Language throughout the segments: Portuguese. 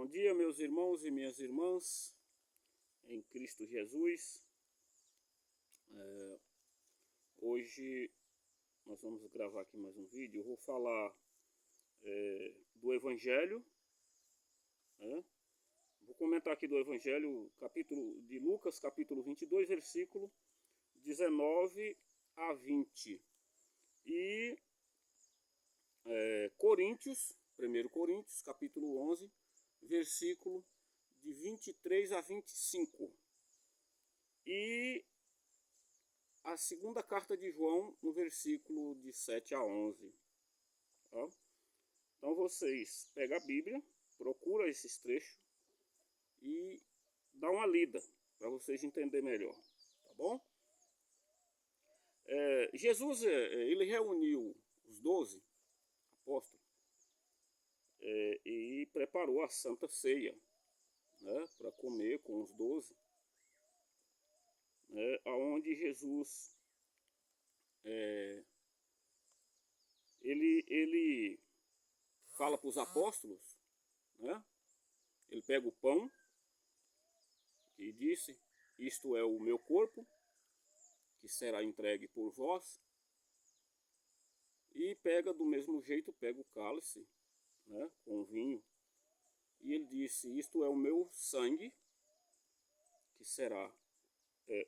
Bom dia, meus irmãos e minhas irmãs, em Cristo Jesus. Hoje nós vamos gravar aqui mais um vídeo. Eu vou falar do Evangelho. Vou comentar aqui do Evangelho, capítulo de Lucas, capítulo 22, versículo 19 a 20. E Coríntios, 1 Coríntios, capítulo 11, versículo de 23 a 25. E a segunda carta de João, no versículo de 7 a 11. Tá? Então vocês pegam a Bíblia, procura esses trechos e dá uma lida para vocês entenderem melhor, tá bom? Jesus ele reuniu os 12 apóstolos e preparou a Santa Ceia, né, para comer com os 12, aonde Jesus ele fala para os apóstolos, né? Ele pega o pão que disse: isto é o meu corpo, que será entregue por vós. E pega do mesmo jeito, pega o cálice, né, com vinho. E ele disse: isto é o meu sangue, que será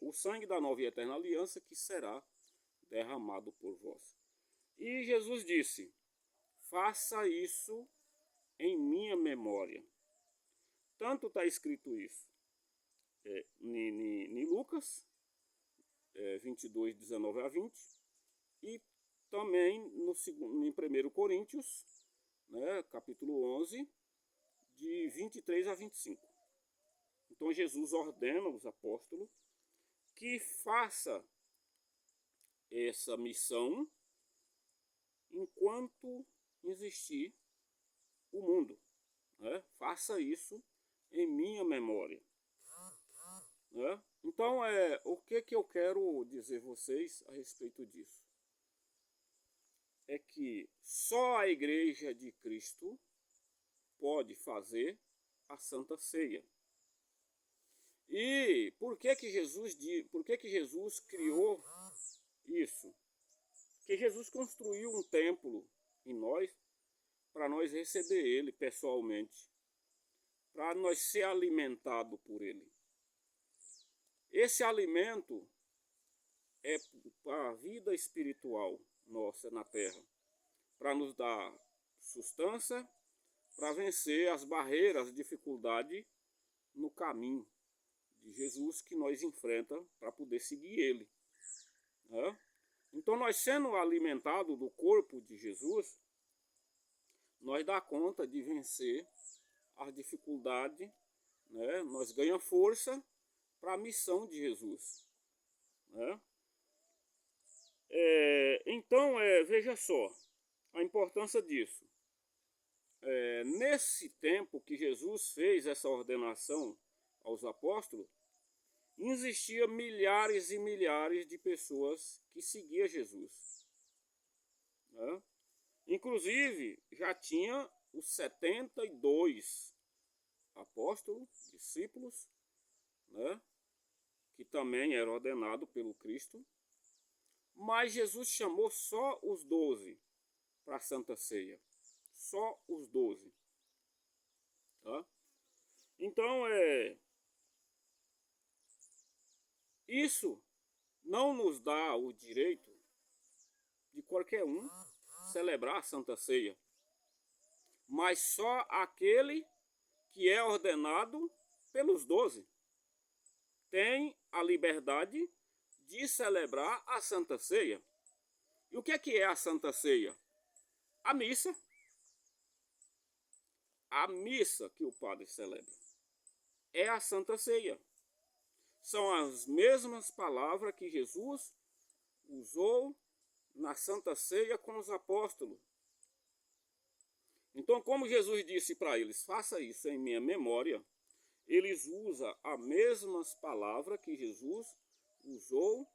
o sangue da nova e eterna aliança, que será derramado por vós. E Jesus disse: faça isso em memória. Tanto está escrito isso em Lucas 22, 19 a 20, e também em 1 Coríntios, né, capítulo 11, de 23 a 25. Então Jesus ordena os apóstolos que faça essa missão enquanto existir o mundo, né? Faça isso em minha memória, né? Então o que eu quero dizer a vocês a respeito disso é que só a Igreja de Cristo pode fazer a Santa Ceia. E por que Jesus criou isso? Que Jesus construiu um templo em nós para nós receber ele pessoalmente, para nós ser alimentados por ele. Esse alimento é para a vida espiritual nossa na terra, para nos dar sustância, para vencer as barreiras, as dificuldades no caminho de Jesus que nós enfrentamos para poder seguir ele, né? Então nós sendo alimentados do corpo de Jesus, nós dá conta de vencer as dificuldades, né? Nós ganhamos força para a missão de Jesus, né? Então veja só a importância disso. Nesse tempo que Jesus fez essa ordenação aos apóstolos, existia milhares e milhares de pessoas que seguiam Jesus, né? Inclusive já tinha os 72 apóstolos, discípulos, né, que também eram ordenados pelo Cristo, mas Jesus chamou só os 12 para a Santa Ceia, só os 12, tá? Então isso não nos dá o direito de qualquer um celebrar a Santa Ceia, mas só aquele que é ordenado pelos 12 tem a liberdade de celebrar a Santa Ceia. E o que é a Santa Ceia? A missa. A missa que o padre celebra é a Santa Ceia. São as mesmas palavras que Jesus usou na Santa Ceia com os apóstolos. Então, como Jesus disse para eles: faça isso em minha memória, eles usam as mesmas palavras que Jesus usou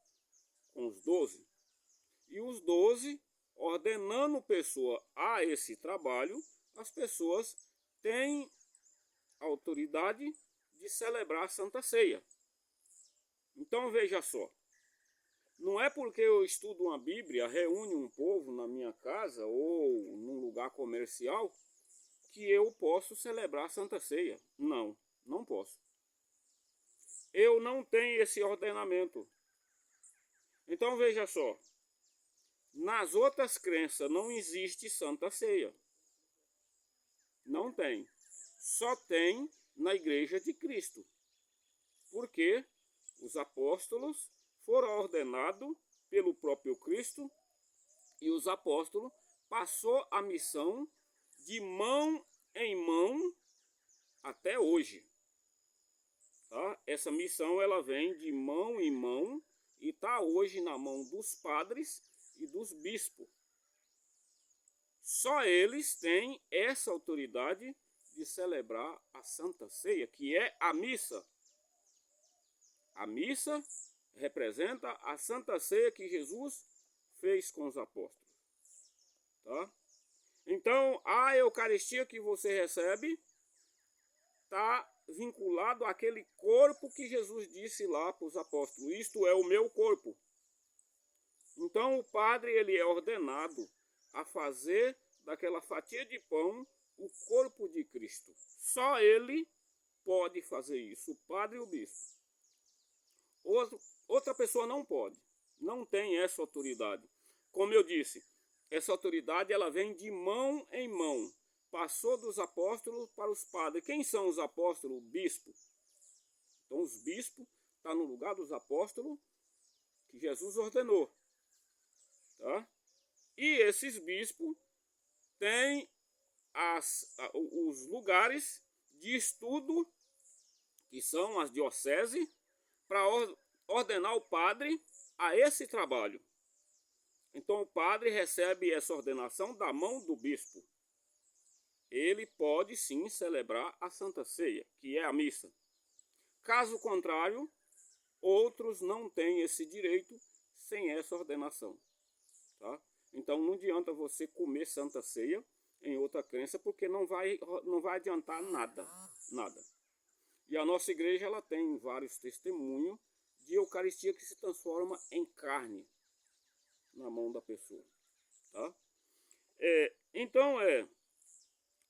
com os 12. E os 12, ordenando pessoa a esse trabalho, as pessoas têm a autoridade de celebrar a Santa Ceia. Então veja só, não é porque eu estudo uma Bíblia, reúne um povo na minha casa ou num lugar comercial, que eu posso celebrar a Santa Ceia. Não, não posso. Eu não tenho esse ordenamento. Então veja só, nas outras crenças não existe Santa Ceia. Não tem. Só tem na Igreja de Cristo. Porque os apóstolos foram ordenados pelo próprio Cristo e os apóstolos passou a missão de mão em mão até hoje. Tá? Essa missão ela vem de mão em mão e está hoje na mão dos padres e dos bispos. Só eles têm essa autoridade de celebrar a Santa Ceia, que é a missa. A missa representa a Santa Ceia que Jesus fez com os apóstolos. Tá? Então, a Eucaristia que você recebe está vinculado àquele corpo que Jesus disse lá para os apóstolos. Isto é o meu corpo. Então, o padre ele é ordenado a fazer daquela fatia de pão o corpo de Cristo. Só ele pode fazer isso, o padre e o bispo. Outra pessoa não pode, não tem essa autoridade. Como eu disse, essa autoridade ela vem de mão em mão. Passou dos apóstolos para os padres. Quem são os apóstolos? O bispo. Então os bispos estão no lugar dos apóstolos que Jesus ordenou. Tá? E esses bispos têm os lugares de estudo, que são as dioceses, para ordenar o padre a esse trabalho. Então o padre recebe essa ordenação da mão do bispo. Ele pode sim celebrar a Santa Ceia, que é a missa. Caso contrário, outros não têm esse direito sem essa ordenação. Tá? Então não adianta você comer Santa Ceia em outra crença, porque não vai adiantar nada. E a nossa igreja ela tem vários testemunhos de Eucaristia que se transforma em carne na mão da pessoa. Tá?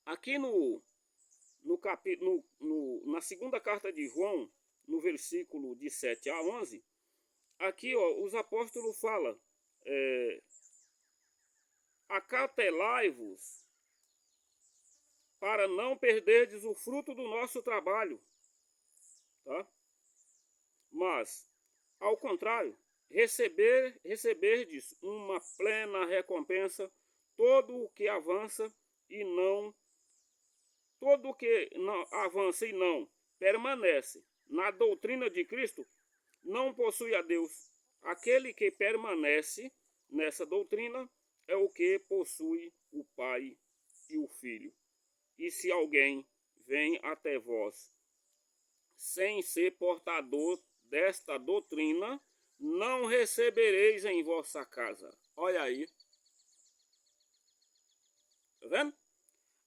Aqui na segunda carta de João, no versículo de 7 a 11, aqui os apóstolos falam, acautelai-vos para não perderdes o fruto do nosso trabalho. Tá? Mas, ao contrário, receberdes uma plena recompensa, todo o que avança e não permanece na doutrina de Cristo, não possui a Deus. Aquele que permanece nessa doutrina é o que possui o Pai e o Filho. E se alguém vem até vós sem ser portador desta doutrina, não recebereis em vossa casa. Olha aí. Tá vendo?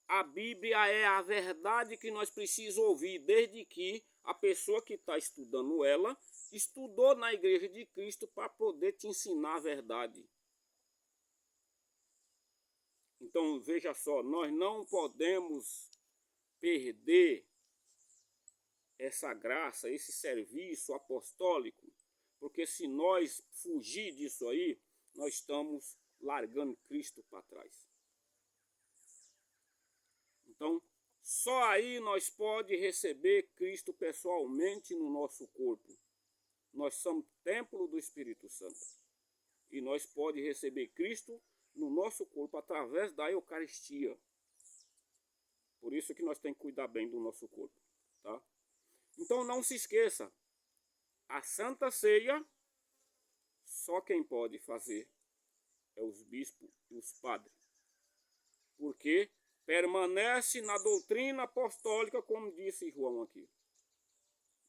A Bíblia é a verdade que nós precisamos ouvir, desde que a pessoa que está estudando ela, estudou na Igreja de Cristo para poder te ensinar a verdade. Então, veja só, nós não podemos perder essa graça, esse serviço apostólico, porque se nós fugir disso aí, nós estamos largando Cristo para trás. Então, só aí nós podemos receber Cristo pessoalmente no nosso corpo. Nós somos templo do Espírito Santo. E nós podemos receber Cristo no nosso corpo através da Eucaristia. Por isso que nós temos que cuidar bem do nosso corpo. Tá? Então não se esqueça, a Santa Ceia, só quem pode fazer é os bispos e os padres. Porque permanece na doutrina apostólica, como disse João aqui.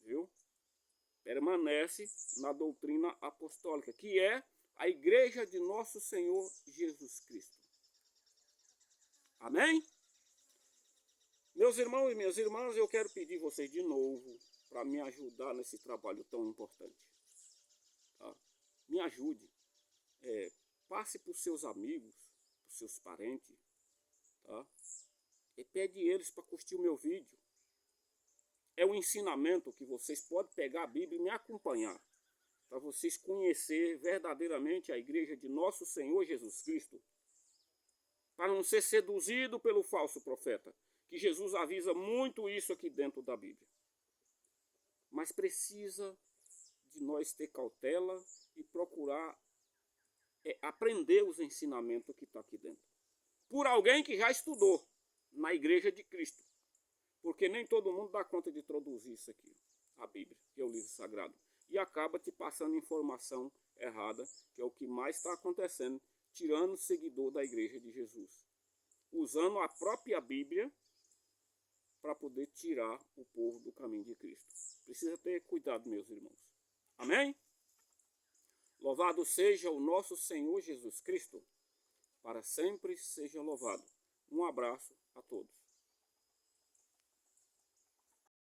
Viu? Permanece na doutrina apostólica, que é a igreja de nosso Senhor Jesus Cristo. Amém? Meus irmãos e minhas irmãs, eu quero pedir vocês de novo para me ajudar nesse trabalho tão importante. Tá? Me ajude. Passe para os seus amigos, para os seus parentes, tá? E pede eles para curtir o meu vídeo. É um ensinamento que vocês podem pegar a Bíblia e me acompanhar, para vocês conhecer verdadeiramente a igreja de nosso Senhor Jesus Cristo, para não ser seduzido pelo falso profeta, que Jesus avisa muito isso aqui dentro da Bíblia. Mas precisa de nós ter cautela e procurar aprender os ensinamentos que está aqui dentro. Por alguém que já estudou na igreja de Cristo. Porque nem todo mundo dá conta de traduzir isso aqui, a Bíblia, que é o livro sagrado. E acaba te passando informação errada, que é o que mais está acontecendo, tirando o seguidor da igreja de Jesus. Usando a própria Bíblia para poder tirar o povo do caminho de Cristo. Precisa ter cuidado, meus irmãos. Amém? Louvado seja o nosso Senhor Jesus Cristo. Para sempre seja louvado. Um abraço a todos.